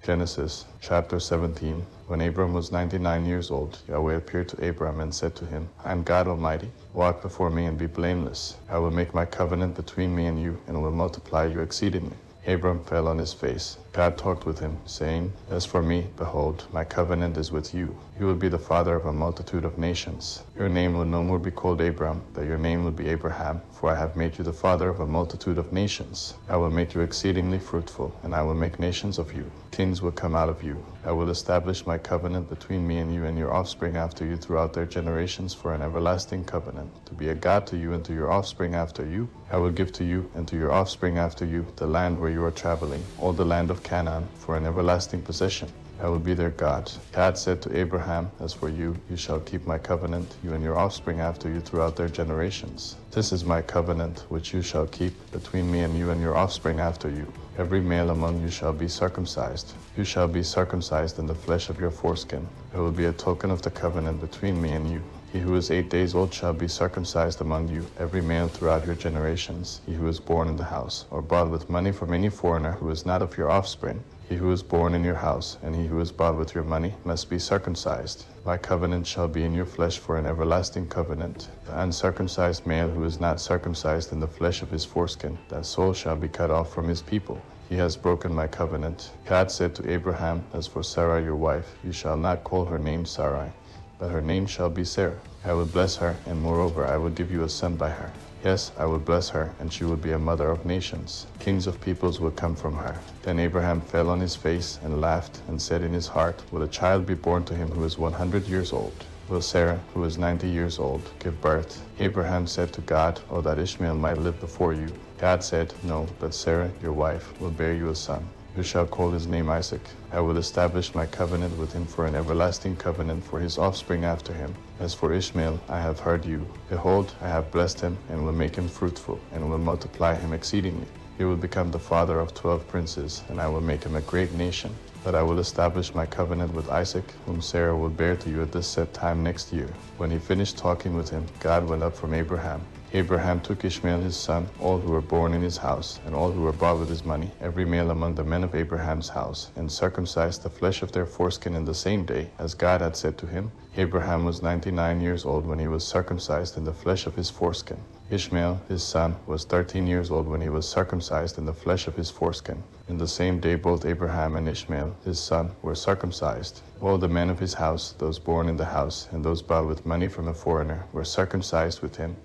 Genesis chapter 17. When Abram was 99 years old, Yahweh appeared to Abram and said to him, I am God Almighty. Walk before me and be blameless. I will make my covenant between me and you, and will multiply you exceedingly. Abram fell on his face. God talked with him, saying, As for me, behold, my covenant is with you. You will be the father of a multitude of nations. Your name will no more be called Abram, but your name will be Abraham, for I have made you the father of a multitude of nations. I will make you exceedingly fruitful, and I will make nations of you. Kings will come out of you. I will establish my covenant between me and you and your offspring after you throughout their generations for an everlasting covenant, to be a God to you and to your offspring after you. I will give to you and to your offspring after you the land where you are traveling, all the land of Canaan, for an everlasting possession. I will be their God. God said to Abraham, As for you, you shall keep my covenant, you and your offspring after you throughout their generations. This is my covenant, which you shall keep between me and you and your offspring after you. Every male among you shall be circumcised. You shall be circumcised in the flesh of your foreskin. It will be a token of the covenant between me and you. He who is 8 days old shall be circumcised among you, every male throughout your generations, he who is born in the house, or bought with money from any foreigner who is not of your offspring. He who is born in your house, and he who is bought with your money, must be circumcised. My covenant shall be in your flesh for an everlasting covenant. The uncircumcised male who is not circumcised in the flesh of his foreskin, that soul shall be cut off from his people. He has broken my covenant. God said to Abraham, As for Sarai your wife, you shall not call her name Sarai, but her name shall be Sarah. I will bless her, and moreover I will give you a son by her. Yes, I will bless her, and she will be a mother of nations. Kings of peoples will come from her. Then Abraham fell on his face and laughed, and said in his heart, Will a child be born to him who is 100 years old? Will Sarah, who is 90 years old, give birth? Abraham said to God, Oh, that Ishmael might live before you. God said, No, but Sarah, your wife, will bear you a son. You shall call his name Isaac. I will establish my covenant with him for an everlasting covenant for his offspring after him. As for Ishmael, I have heard you. Behold, I have blessed him, and will make him fruitful, and will multiply him exceedingly. He will become the father of 12 princes, and I will make him a great nation. But I will establish my covenant with Isaac, whom Sarah will bear to you at this set time next year. When he finished talking with him, God went up from Abraham. Abraham took Ishmael his son, all who were born in his house, and all who were bought with his money, every male among the men of Abraham's house, and circumcised the flesh of their foreskin in the same day, as God had said to him. Abraham was 99 years old when he was circumcised in the flesh of his foreskin. Ishmael, his son, was 13 years old when he was circumcised in the flesh of his foreskin. In the same day both Abraham and Ishmael, his son, were circumcised. All the men of his house, those born in the house, and those bought with money from a foreigner, were circumcised with him.